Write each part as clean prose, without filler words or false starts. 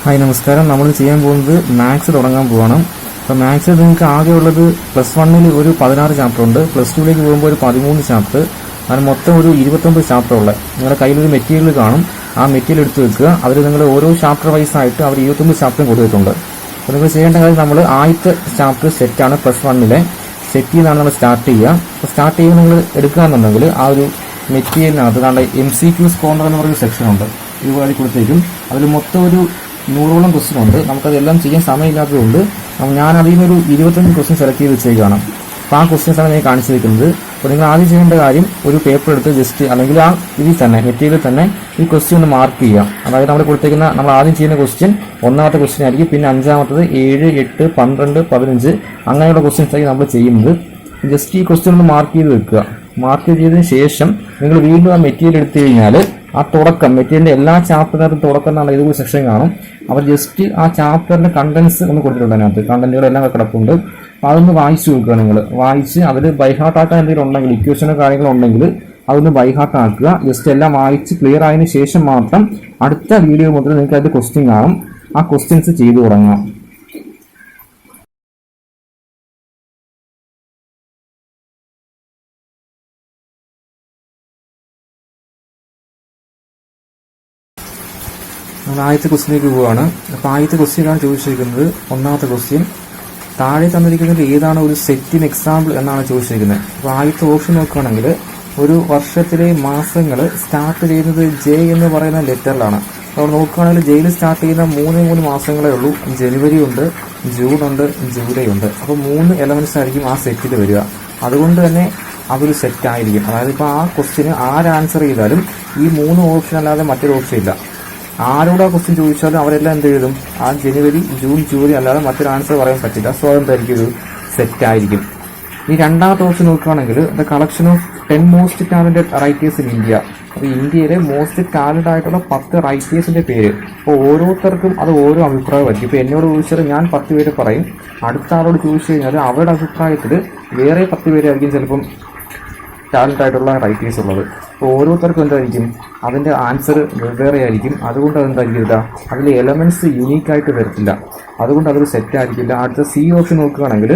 Hi നമസ്കാരം. നമ്മൾ ചെയ്യാൻ പോകുന്നത് മാത്സ് തുടങ്ങാൻ പോവാണ്. അപ്പോൾ മാത്സ് നിങ്ങൾക്ക് ആകെ ഉള്ളത് +1 ഒരു 16 ചാപ്റ്റർ ഉണ്ട്, +2 പോകുമ്പോൾ ഒരു 13 ചാപ്റ്റർ, അങ്ങനെ മൊത്തം ഒരു 29 ചാപ്റ്റർ ഉള്ളത്. നിങ്ങളുടെ കയ്യിലൊരു മെറ്റീരിയൽ കാണും, ആ മെറ്റീരിയൽ എടുത്ത് വെക്കുക. അതിൽ നിങ്ങൾ ഓരോ ചാപ്റ്റർ വൈസ് ആയിട്ട് അവർ 29 ചാപ്റ്ററും കൊടുത്തിട്ടുണ്ട്. അപ്പോൾ നിങ്ങൾ ചെയ്യേണ്ട കാര്യം, നമ്മൾ ആദ്യത്തെ ചാപ്റ്റർ സെറ്റാണ്, +1 സെറ്റ് ചെയ്താണ് നമ്മൾ സ്റ്റാർട്ട് ചെയ്യുക. അപ്പോൾ സ്റ്റാർട്ട് ചെയ്യുമ്പോൾ നിങ്ങൾ എടുക്കുകയാണെന്നുണ്ടെങ്കിൽ ആ ഒരു മെറ്റീരിയലിനകത്ത് നമ്മുടെ MCQs കോർണർ എന്ന് പറയുന്ന സെക്ഷൻ ഉണ്ട്, ഇതുപോലെ കൊടുത്തേക്കും. അതിൽ മൊത്തം ഒരു 100ഓളം ക്വസ്റ്റ്യൻ ഉണ്ട്. നമുക്കതെല്ലാം ചെയ്യാൻ സമയമില്ലാത്തതുകൊണ്ട് ഞാൻ അതിൽ നിന്നൊരു 25 ക്വസ്റ്റ്യൻ സെലക്ട് ചെയ്ത് വെച്ചേക്കാണ്. അപ്പോൾ ആ ക്വസ്റ്റ്യൻസാണ് ഞാൻ കാണിച്ചു വെക്കുന്നത്. അപ്പോൾ നിങ്ങൾ ആദ്യം ചെയ്യേണ്ട കാര്യം, ഒരു പേപ്പർ എടുത്ത് ജസ്റ്റ് അല്ലെങ്കിൽ ആ ഇതിൽ തന്നെ മെറ്റീരിയൽ തന്നെ ഈ ക്വസ്റ്റ്യൻ ഒന്ന് മാർക്ക് ചെയ്യുക. അതായത് നമ്മൾ കൊടുത്തേക്കുന്ന, നമ്മൾ ആദ്യം ചെയ്യുന്ന ക്വസ്റ്റ്യൻ ഒന്നാമത്തെ ക്വസ്റ്റ്യൻ ആയിരിക്കും, പിന്നെ അഞ്ചാമത്തത് 7, 8, 12, 15 അങ്ങനെയുള്ള ക്വസ്റ്റ്യൻസ് ആയിരിക്കും നമ്മൾ ചെയ്യുന്നത്. ജസ്റ്റ് ഈ ക്വസ്റ്റ്യൻ ഒന്ന് മാർക്ക് ചെയ്ത് വെക്കുക. മാർക്ക് ചെയ്തതിന് ശേഷം നിങ്ങൾ വീണ്ടും ആ മെറ്റീരിയൽ എടുത്തു കഴിഞ്ഞാൽ ആ തുടക്കം, മെറ്റീരിയലിന്റെ എല്ലാ ചാപ്റ്ററിനകത്തും തുടക്കം എന്നാണ് ഇതൊരു സെക്ഷൻ കാണും. അവർ ജസ്റ്റ് ആ ചാപ്റ്ററിന്റെ കണ്ടന്റ്സ് ഒന്ന് കൊടുത്തിട്ടുണ്ട്, അതിനകത്ത് കണ്ടന്റുകളെല്ലാം കിടപ്പുണ്ട്. അപ്പോൾ അതൊന്ന് വായിച്ചു നോക്കുക. നിങ്ങൾ വായിച്ച് അതിൽ ബൈഹാർട്ട് ആക്കാൻ എന്തെങ്കിലും ഉണ്ടെങ്കിൽ, ഇക്വേഷനോ കാര്യങ്ങളോ ഉണ്ടെങ്കിൽ അതൊന്ന് ബൈഹാർട്ട് ആക്കുക. ജസ്റ്റ് എല്ലാം വായിച്ച് ക്ലിയർ ആയതിനു ശേഷം മാത്രം അടുത്ത വീഡിയോ മുതൽ നിങ്ങൾക്ക് അതിന്റെ ക്വസ്റ്റ്യൻ കാണും, ആ ക്വസ്റ്റ്യൻസ് ചെയ്തു തുടങ്ങാം. നമ്മൾ ആദ്യത്തെ ക്വസ്റ്റ്യനിലേക്ക് പോവുകയാണ്. അപ്പോൾ ആദ്യത്തെ ക്വസ്റ്റ്യനാണ് ചോദിച്ചിരിക്കുന്നത്. ഒന്നാമത്തെ ക്വസ്റ്റ്യൻ, താഴെ തന്നിരിക്കുന്നത് ഏതാണ് ഒരു സെറ്റിന് എക്സാമ്പിൾ എന്നാണ് ചോദിച്ചിരിക്കുന്നത്. അപ്പോൾ ആദ്യത്തെ ഓപ്ഷൻ നോക്കുകയാണെങ്കിൽ, ഒരു വർഷത്തിലെ മാസങ്ങൾ സ്റ്റാർട്ട് ചെയ്യുന്നത് ജെ എന്ന് പറയുന്ന ലെറ്ററിലാണ്. അപ്പോൾ നോക്കുകയാണെങ്കിൽ ജെയിൽ സ്റ്റാർട്ട് ചെയ്യുന്ന 3 മാസങ്ങളേ ഉള്ളൂ. ജനുവരി ഉണ്ട്, ജൂൺ ഉണ്ട്, ജൂലൈ ഉണ്ട്. അപ്പോൾ 3 എലമെന്റ്സ് ആയിരിക്കും ആ സെറ്റിൽ വരിക. അതുകൊണ്ട് തന്നെ അതൊരു സെറ്റ് ആയിരിക്കും. അതായത് ഇപ്പോൾ ആ ക്വസ്റ്റ്യന് ആര് ആൻസർ ചെയ്താലും ഈ 3 ഓപ്ഷൻ അല്ലാതെ മറ്റൊരു ഓപ്ഷൻ ഇല്ല. ആരോട് ആ ക്വസ്റ്റ്യൻ ചോദിച്ചാലും അവരെല്ലാം എന്ത് എഴുതും, ആ ജനുവരി, ജൂൺ, ജൂലൈ അല്ലാതെ മറ്റൊരു ആൻസർ പറയാൻ പറ്റില്ല. സോ എന്തായിരിക്കും, ഒരു സെറ്റ് ആയിരിക്കും. ഈ രണ്ടാമത്തെ ഓപ്ഷൻ നോക്കുകയാണെങ്കിൽ, the collection of 10 most talented writers in India. അപ്പോൾ ഇന്ത്യയിലെ മോസ്റ്റ് ടാലന്റ് ആയിട്ടുള്ള 10 റൈറ്റേഴ്സിന്റെ പേര്. അപ്പോൾ ഓരോരുത്തർക്കും അത് ഓരോ അഭിപ്രായമായിരിക്കും. ഇപ്പോൾ എന്നോട് ചോദിച്ചാൽ ഞാൻ 10 പേര് പറയും, അടുത്ത ആളോട് ചോദിച്ചു കഴിഞ്ഞാൽ അവരുടെ അഭിപ്രായത്തിൽ വേറെ 10 പേരായിരിക്കും ചിലപ്പം ടാലന്റ് ആയിട്ടുള്ള റൈറ്റേഴ്സ് ഉള്ളത്. അപ്പോൾ ഓരോരുത്തർക്കും എന്തായിരിക്കും, അതിന്റെ ആൻസർ വെവ്വേറെ ആയിരിക്കും. അതുകൊണ്ട് അതെന്തായിരിക്കില്ല, അതിലെ എലമെന്റ്സ് യുണീക്ക് ആയിട്ട് വരത്തില്ല. അതുകൊണ്ട് അതൊരു സെറ്റ് ആയിരിക്കില്ല. അടുത്ത സി ഓപ്ഷൻ നോക്കുകയാണെങ്കിൽ,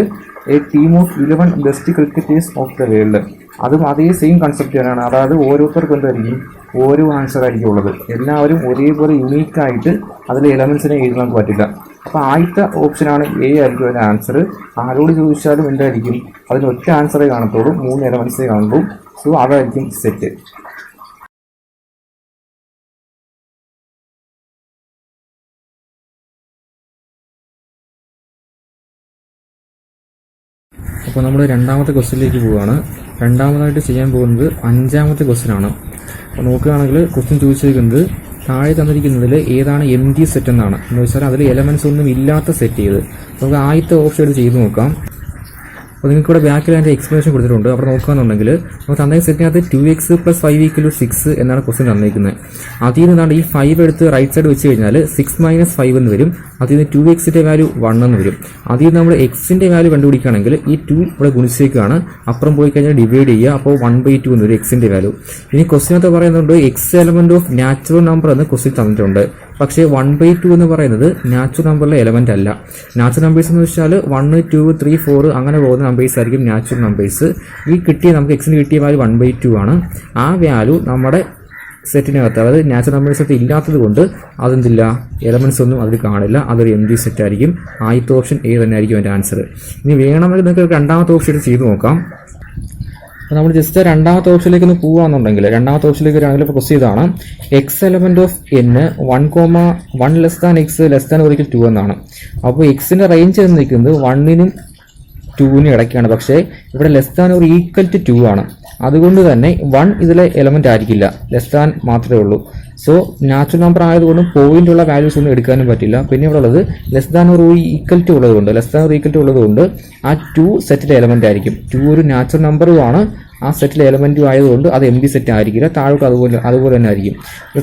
A team of 11 best cricketers of the world. അതും അതേ സെയിം കൺസെപ്റ്റ് തന്നെയാണ്. അതായത് ഓരോരുത്തർക്കും എന്തായിരിക്കും, ഓരോ ആൻസർ ആയിരിക്കും ഉള്ളത്. എല്ലാവരും ഒരേപോലെ യുണീക്ക് ആയിട്ട് അതിലെ എലമെന്റ്സിനെ എഴുതാൻ പറ്റില്ല. അപ്പോൾ ആദ്യത്തെ ഓപ്ഷനാണ് എ ആയിരിക്കും അതിന്റെ ആൻസർ. ആരോട് ചോദിച്ചാലും എന്തായിരിക്കും, അതിന് ഒറ്റ ആൻസറേ കാണത്തുള്ളൂ, 3 എലമെന്റ്സേ കാണുള്ളൂ. സോ അതായിരിക്കും സെറ്റ്. അപ്പോൾ നമ്മൾ രണ്ടാമത്തെ ക്വസ്റ്റ്യനിലേക്ക് പോവുകയാണ്. രണ്ടാമതായിട്ട് ചെയ്യാൻ പോകുന്നത് 5ാമത്തെ ക്വസ്റ്റ്യൻ ആണ്. അപ്പോൾ നോക്കുകയാണെങ്കിൽ ക്വസ്റ്റ്യൻ ചോദിച്ചിരിക്കുന്നത്, താഴെ തന്നിരിക്കുന്നതിൽ ഏതാണ് MD സെറ്റ് എന്നാണ്. എന്ന് വെച്ചാൽ അതിൽ എലമെന്റ്സ് ഒന്നും ഇല്ലാത്ത സെറ്റ് ചെയ്ത്. നമുക്ക് ആദ്യത്തെ ഓപ്ഷൻ എടുത്ത് ചെയ്ത് നോക്കാം. അപ്പോൾ നിങ്ങൾക്ക് ഇവിടെ ബാക്കിൽ അതിന്റെ എക്സ്പ്ലനേഷൻ കൊടുത്തിട്ടുണ്ട്. അവിടെ നോക്കുകയാണെന്നുണ്ടെങ്കിൽ നമുക്ക് തന്ന സെറ്റിനകത്ത് 2x + 5 = 6 എന്നാണ് ക്വസ്റ്റ്യൻ തന്നിരിക്കുന്നത്. അതിൽ നിന്നാണ് ഈ 5 എടുത്ത് റൈറ്റ് സൈഡ് വെച്ച് കഴിഞ്ഞാൽ 6 - 5 എന്ന് വരും. അതിൽ നിന്ന് 2xന്റെ വാല്യൂ 1 എന്ന് വരും. അതിൽ നിന്ന് നമ്മൾ എക്സിന്റെ വാല്യൂ കണ്ടുപിടിക്കുകയാണെങ്കിൽ ഈ 2 ഇവിടെ ഗുണിച്ചേക്കാണ്, അപ്പുറം പോയി കഴിഞ്ഞാൽ ഡിവൈഡ് ചെയ്യുക. അപ്പോൾ 1/2 എന്ന് വരും എക്സിന്റെ വാല്യൂ. ഇനി ക്വസ്റ്റ്യനകത്ത് പറയുന്നുണ്ട് X element of natural number എന്ന് ക്വസ്റ്റ്യൻ തന്നിട്ടുണ്ട്. പക്ഷേ 1/2 എന്ന് പറയുന്നത് നാച്ചുറൽ നമ്പറിലെ എലമെന്റ് അല്ല. നാച്ചുറൽ നമ്പേഴ്സ് എന്ന് വെച്ചാൽ 1, 2, 3, 4 അങ്ങനെ പോകുന്ന നമ്പേഴ്സ് ആയിരിക്കും നാച്ചുറൽ നമ്പേഴ്സ്. ഈ കിട്ടിയ നമുക്ക് എക്സിന് കിട്ടിയ വാല്യൂ 1/2 ആണ്. ആ വാല്യൂ നമ്മുടെ സെറ്റിനകത്ത്, അതായത് നാച്ചുറൽ നമ്പേഴ്സ് ഒക്കെ ഇല്ലാത്തത് കൊണ്ട് അതെന്തില്ല, എലമെന്റ്സ് ഒന്നും അതിൽ കാണില്ല. അതൊരു MD സെറ്റ് ആയിരിക്കും. ആദ്യത്തെ ഓപ്ഷൻ എ തന്നെ ആയിരിക്കും അതിന്റെ ആൻസർ. ഇനി വേണമെങ്കിൽ നിങ്ങൾക്ക് രണ്ടാമത്തെ ഓപ്ഷൻ ചെയ്ത് നോക്കാം. നമ്മൾ ജസ്റ്റ് രണ്ടാമത്തെ ഓപ്ഷനിലേക്ക് ഒന്ന് പോവാന്നുണ്ടെങ്കിൽ, രണ്ടാമത്തെ ഓപ്ഷനിലേക്ക് ആണെങ്കിൽ ഇപ്പോൾ ക്വസ്റ്റ്യൻ ഇതാണ്, X element of n 1, 1 x < 2 എന്നാണ്. അപ്പോൾ എക്സിന്റെ റേഞ്ച് എന്ന് നിൽക്കുന്നത് 1നും 2നും ഇടയ്ക്കാണ്. പക്ഷേ ഇവിടെ < 2 ആണ്. അതുകൊണ്ട് തന്നെ 1 ഇതിലെ എലമെന്റ് ആയിരിക്കില്ല, മാത്രമേ ഉള്ളൂ. സോ നാച്ചുറൽ നമ്പർ ആയതുകൊണ്ട് പോയിന്റ് ഉള്ള വാല്യൂസ് ഒന്നും എടുക്കാനും പറ്റില്ല. പിന്നെ ഇവിടെ ഉള്ളത് <= ഉള്ളതുകൊണ്ട് ആ 2 സെറ്റിലെ എലമെന്റ് ആയിരിക്കും. 2 ഒരു നാച്ചുറൽ നമ്പറുമാണ്, ആ സെറ്റിലെ എലമെന്റും ആയതുകൊണ്ട് അത് MD സെറ്റ് ആയിരിക്കില്ല. താഴോട്ട് അതുപോലെ തന്നെ ആയിരിക്കും.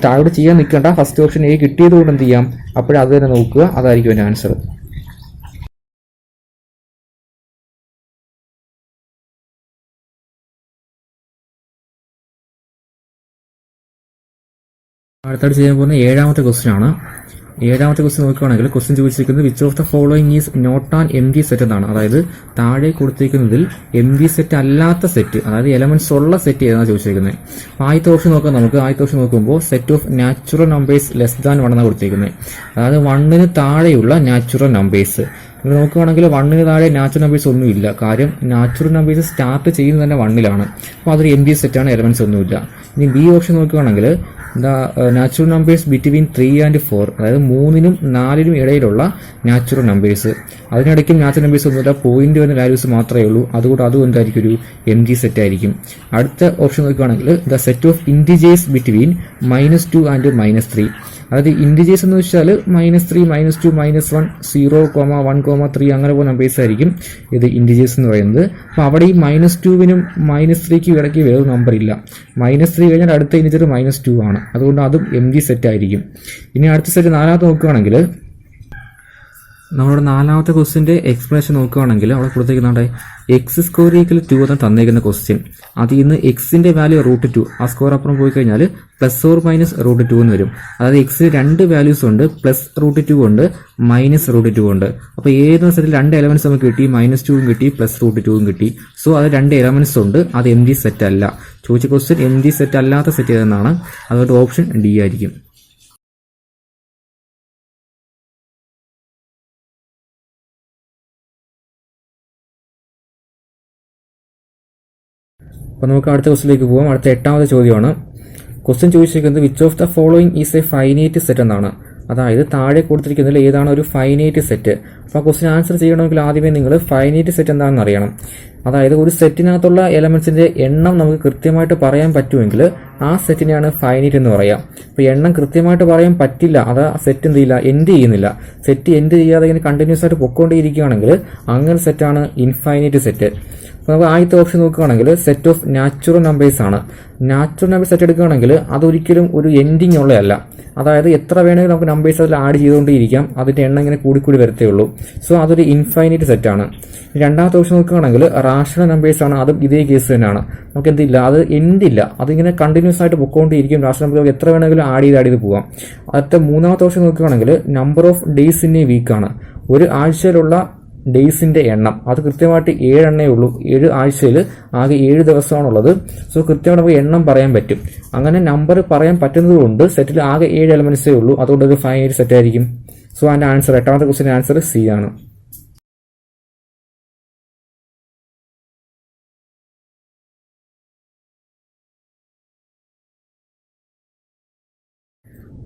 താഴോട്ട് ചെയ്യാൻ നിൽക്കേണ്ട, ഫസ്റ്റ് ഓപ്ഷൻ എ കിട്ടിയത് കൊണ്ട് എന്ത് ചെയ്യാം, അപ്പോഴത് തന്നെ നോക്കുക, അതായിരിക്കും അതിന്റെ ആൻസർ. അടുത്തായിട്ട് ചെയ്യാൻ പോകുന്ന 7ാമത്തെ ക്വസ്റ്റ്യൻ ആണ്. ഏഴാമത്തെ ക്വസ്റ്റ്യൻ നോക്കുകയാണെങ്കിൽ ക്വസ്റ്റ്യൻ ചോദിച്ചിരിക്കുന്നത് which of the following is not an empty set എന്നാണ്. അതായത് താഴെ കൊടുത്തിരിക്കുന്നതിൽ എം ഡി സെറ്റ് അല്ലാത്ത സെറ്റ്, അതായത് എലമെന്റ്സ് ഉള്ള സെറ്റ് ഏതാണ് ചോദിച്ചിരിക്കുന്നത്. ആദ്യത്തെ ഓപ്ഷൻ നോക്കാം നമുക്ക്. ആദ്യത്തെ ഓപ്ഷൻ നോക്കുമ്പോൾ set of natural numbers less than 1 എന്നാണ് കൊടുത്തിരിക്കുന്നത്. അതായത് 1ന് താഴെയുള്ള നാച്ചുറൽ നമ്പേഴ്സ്. നിങ്ങൾ നോക്കുകയാണെങ്കിൽ 1ന് താഴെ നാച്ചുറൽ നമ്പേഴ്സ് ഒന്നുമില്ല. കാര്യം നാച്ചുറൽ നമ്പേഴ്സ് സ്റ്റാർട്ട് ചെയ്യുന്നത് തന്നെ 1ലാണ്. അപ്പോൾ അതൊരു എം ഡി സെറ്റാണ്, എലമെന്റ്സ് ഒന്നുമില്ല. ഇനി ബി ഓപ്ഷൻ നോക്കുകയാണെങ്കിൽ നാച്ചുറൽ നമ്പേഴ്സ് ബിറ്റ്വീൻ 3 and 4, അതായത് 3നും 4നും ഇടയിലുള്ള നാച്ചുറൽ നമ്പേഴ്സ്. അതിനിടയ്ക്കും നാച്ചുറൽ നമ്പേഴ്സ് ഒന്നുമില്ല, പോയിന്റ് വരുന്ന വാല്യൂസ് മാത്രമേ ഉള്ളൂ. അതുകൊണ്ട് അതും എന്തായിരിക്കും, ഒരു എം ജി സെറ്റ് ആയിരിക്കും. അടുത്ത ഓപ്ഷൻ നോക്കുകയാണെങ്കിൽ the set of integers between -2 and -3. അതായത് ഇൻഡിജേഴ്സ് എന്ന് വെച്ചാൽ -3, -2, -1, 0, 1, 3 അങ്ങനെ പോകുന്ന നമ്പേഴ്സ് ആയിരിക്കും ഇത് ഇൻഡിജേഴ്സ് എന്ന് പറയുന്നത്. അപ്പോൾ അവിടെ ഈ -2നും -3ക്കും ഇടയ്ക്ക് വേറെ നമ്പർ ഇല്ല. -3 കഴിഞ്ഞാൽ അടുത്ത ഇൻഡിജർ -2 ആണ്. അതുകൊണ്ട് അതും എം ജി സെറ്റ് ആയിരിക്കും. ഇനി അടുത്ത സെറ്റ് നാലാമത്തെ നോക്കുകയാണെങ്കിൽ നമ്മുടെ നാലാമത്തെ ക്വസ്റ്റിന്റെ എക്സ്പ്ലനേഷൻ നോക്കുകയാണെങ്കിൽ അവിടെ കൊടുത്തേക്കുന്നുണ്ട് എക്സ് സ്ക്വയർ ഈക്വൽ 2 എന്ന് തന്നേക്കുന്ന ക്വസ്റ്റ്യൻ. അതിൽ നിന്ന് എക്സിന്റെ വാല്യൂ √2, ആ സ്ക്വയർ അപ്പുറം പോയി കഴിഞ്ഞാൽ +or-√2 എന്ന് വരും. അതായത് എക്സിന് 2 വാല്യൂസ് ഉണ്ട്, +√2 ഉണ്ട്, -√2 ഉണ്ട്. അപ്പോൾ ഏത് സെറ്റിൽ 2 എലമെന്റ്സ് നമുക്ക് കിട്ടി, -2 കിട്ടി, +√2 കിട്ടി. സോ അത് 2 എലമെന്റ്സ് ഉണ്ട്, അത് എം ജി സെറ്റ് അല്ല. ചോദിച്ച ക്വസ്റ്റ്യൻ എം ജി സെറ്റ് അല്ലാത്ത സെറ്റ് ഏതെന്നാണ്. അതുകൊണ്ട് ഓപ്ഷൻ ഡി ആയിരിക്കും. അപ്പോൾ നമുക്ക് അടുത്ത ക്വസ്റ്റിലേക്ക് പോകാം. അടുത്ത 8ാമത്തെ ചോദ്യമാണ്. ക്വസ്റ്റ്യൻ ചോദിച്ചിരിക്കുന്നത് which of the following is A finite set എന്നാണ്. അതായത് താഴെ കൊടുത്തിരിക്കുന്നതിൽ ഏതാണ് ഒരു ഫൈനൈറ്റ് സെറ്റ്. അപ്പോൾ ക്വസ്റ്റ്യൻ ആൻസർ ചെയ്യണമെങ്കിൽ ആദ്യമേ നിങ്ങൾ ഫൈനൈറ്റ് സെറ്റ് എന്താണെന്ന് അറിയണം. അതായത് ഒരു സെറ്റിനകത്തുള്ള എലമെന്റ്സിന്റെ എണ്ണം നമുക്ക് കൃത്യമായിട്ട് പറയാൻ പറ്റുമെങ്കിൽ ആ സെറ്റിനെയാണ് ഫൈനൈറ്റ് എന്ന് പറയാം. അപ്പോൾ എണ്ണം കൃത്യമായിട്ട് പറയാൻ പറ്റില്ല, അത് ആ സെറ്റ് എന്ത് ചെയ്യില്ല, എൻഡ് ചെയ്യുന്നില്ല. സെറ്റ് എൻഡ് ചെയ്യാതെ ഇങ്ങനെ കണ്ടിന്യൂസ് ആയിട്ട് പൊക്കോണ്ടിരിക്കുകയാണെങ്കിൽ അങ്ങനെ സെറ്റാണ് ഇൻഫൈനൈറ്റ് സെറ്റ്. അപ്പോൾ നമുക്ക് ആദ്യത്തെ ഓപ്ഷൻ നോക്കുകയാണെങ്കിൽ സെറ്റ് ഓഫ് നാച്ചുറൽ നമ്പേഴ്സ് ആണ്. നാച്ചുറൽ നമ്പേഴ്സ് സെറ്റ് എടുക്കുകയാണെങ്കിൽ അതൊരിക്കലും ഒരു എൻഡിങ് ഉള്ളതല്ല. അതായത് എത്ര വേണമെങ്കിലും നമുക്ക് നമ്പേഴ്സ് അതിൽ ആഡ് ചെയ്തുകൊണ്ടിരിക്കാം, അതിന്റെ എണ്ണം ഇങ്ങനെ കൂടിക്കൂടി വരത്തേ ഉള്ളൂ. സോ അതൊരു ഇൻഫൈനൈറ്റ് സെറ്റാണ്. രണ്ടാമത്തെ ഓപ്ഷൻ നോക്കുകയാണെങ്കിൽ റാഷണൽ നമ്പേഴ്സ് ആണ്. അതും ഇതേ കേസ് തന്നെയാണ്. നമുക്ക് എന്തില്ല, അത് എൻഡില്ല, അതിങ്ങനെ കണ്ടിന്യൂസ് ആയിട്ട് പൊക്കോണ്ടിരിക്കും. റാഷണൽ നമ്പർ എത്ര വേണമെങ്കിലും ആഡ് ചെയ്ത് പോകാം. അടുത്ത മൂന്നാമത്തെ ഓപ്ഷൻ നോക്കുകയാണെങ്കിൽ number of days in a വീക്കാണ്. ഒരു ആഴ്ചയിലുള്ള ഡേയ്സിന്റെ എണ്ണം അത് കൃത്യമായിട്ട് 7 എണ്ണേ ഉള്ളൂ. 7 ആഴ്ചയിൽ ആകെ 7 ദിവസമാണുള്ളത്. സോ കൃത്യമായിട്ട് നമുക്ക് എണ്ണം പറയാൻ പറ്റും. അങ്ങനെ നമ്പർ പറയാൻ പറ്റുന്നത് കൊണ്ട് സെറ്റിൽ ആകെ 7 എലമെന്റ്സേ ഉള്ളൂ. അതുകൊണ്ട് ഒരു ഫൈനൈറ്റ് സെറ്റ് ആയിരിക്കും. സോ അതിന്റെ ആൻസർ 8ാമത്തെ ക്വസ്റ്റിന്റെ ആൻസർ സി ആണ്.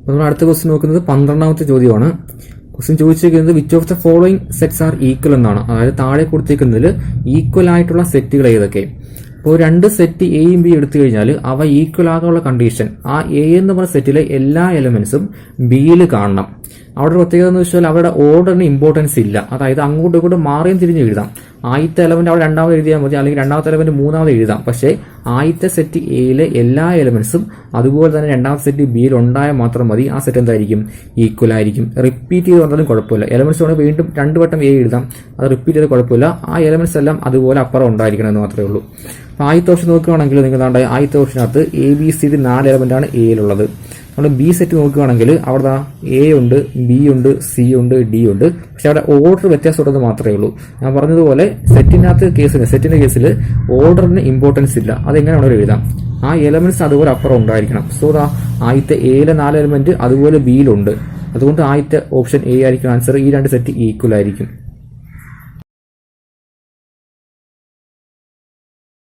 നമ്മൾ അടുത്ത ക്വസ്റ്റ്യൻ നോക്കുന്നത് 12ാമത്തെ ചോദ്യമാണ്. ക്വസ്റ്റ്യൻ ചോദിച്ചിരിക്കുന്നത് which of the following sets R equal എന്നാണ്. അതായത് താഴെ കൊടുത്തിരിക്കുന്നതിൽ ഈക്വൽ ആയിട്ടുള്ള സെറ്റുകൾ ഏതൊക്കെ. ഇപ്പോൾ 2 സെറ്റ് എയും ബി എടുത്തു കഴിഞ്ഞാൽ അവ ഈക്വൽ ആകാനുള്ള കണ്ടീഷൻ ആ എ എന്ന് പറഞ്ഞ സെറ്റിലെ എല്ലാ എലമെന്റ്സും ബിയിൽ കാണണം. അവിടെ പ്രത്യേകത എന്ന് വെച്ചാൽ അവരുടെ ഓർഡറിന് ഇമ്പോർട്ടൻസ് ഇല്ല. അതായത് അങ്ങോട്ടും ഇങ്ങോട്ടും മാറിയും തിരിഞ്ഞ് എഴുതാം. ആദ്യത്തെ എലമെന്റ് അവിടെ രണ്ടാമത് എഴുതിയാൽ മതി, അല്ലെങ്കിൽ രണ്ടാമത്തെ എലമെന്റ് മൂന്നാമത് എഴുതാം. പക്ഷേ ആദ്യത്തെ സെറ്റ് എയിലെ എല്ലാ എലമെന്റ്സും അതുപോലെ തന്നെ രണ്ടാമത്തെ സെറ്റ് ബിയിൽ ഉണ്ടായാൽ മാത്രം മതി. ആ സെറ്റ് എന്തായിരിക്കും, ഈക്വൽ ആയിരിക്കും. റിപ്പീറ്റ് ചെയ്ത് വന്നാലും കുഴപ്പമില്ല. എലമെന്റ്സ് വേണമെങ്കിൽ വീണ്ടും 2 വട്ടം എ എഴുതാം, അത് റിപ്പീറ്റ് ചെയ്ത് കുഴപ്പമില്ല. ആ എലമെന്റ്സ് എല്ലാം അതുപോലെ അപ്പുറം ഉണ്ടായിരിക്കണം എന്ന് മാത്രമേ ഉള്ളൂ. അപ്പോൾ ആദ്യത്തെ ഓപ്ഷൻ നോക്കുകയാണെങ്കിൽ നിങ്ങൾ ആദ്യത്തെ ഓപ്ഷനകത്ത് ABCD 4 എലമെന്റാണ് എയിലുള്ളത്. നമ്മൾ ബി സെറ്റ് നോക്കുകയാണെങ്കിൽ അവിടെ എ ഉണ്ട്, ബി ഉണ്ട്, സി ഉണ്ട്, ഡി ഉണ്ട്. പക്ഷെ അവിടെ ഓർഡർ വ്യത്യാസമുള്ളത് മാത്രമേ ഉള്ളൂ. ഞാൻ പറഞ്ഞതുപോലെ സെറ്റിന്റെ കേസിൽ ഓർഡറിന് ഇമ്പോർട്ടൻസ് ഇല്ല. അതെങ്ങനെയാണോ എഴുതാം, ആ എലമെന്റ്സ് അതുപോലെ അപ്പുറം ഉണ്ടായിരിക്കണം. സോ ആദ്യത്തെ എയിലെ 4 എലമെന്റ് അതുപോലെ ബിയിലുണ്ട്. അതുകൊണ്ട് ആദ്യത്തെ ഓപ്ഷൻ എ ആയിരിക്കും ആൻസർ. ഈ 2 സെറ്റ് ഈക്വൽ ആയിരിക്കും.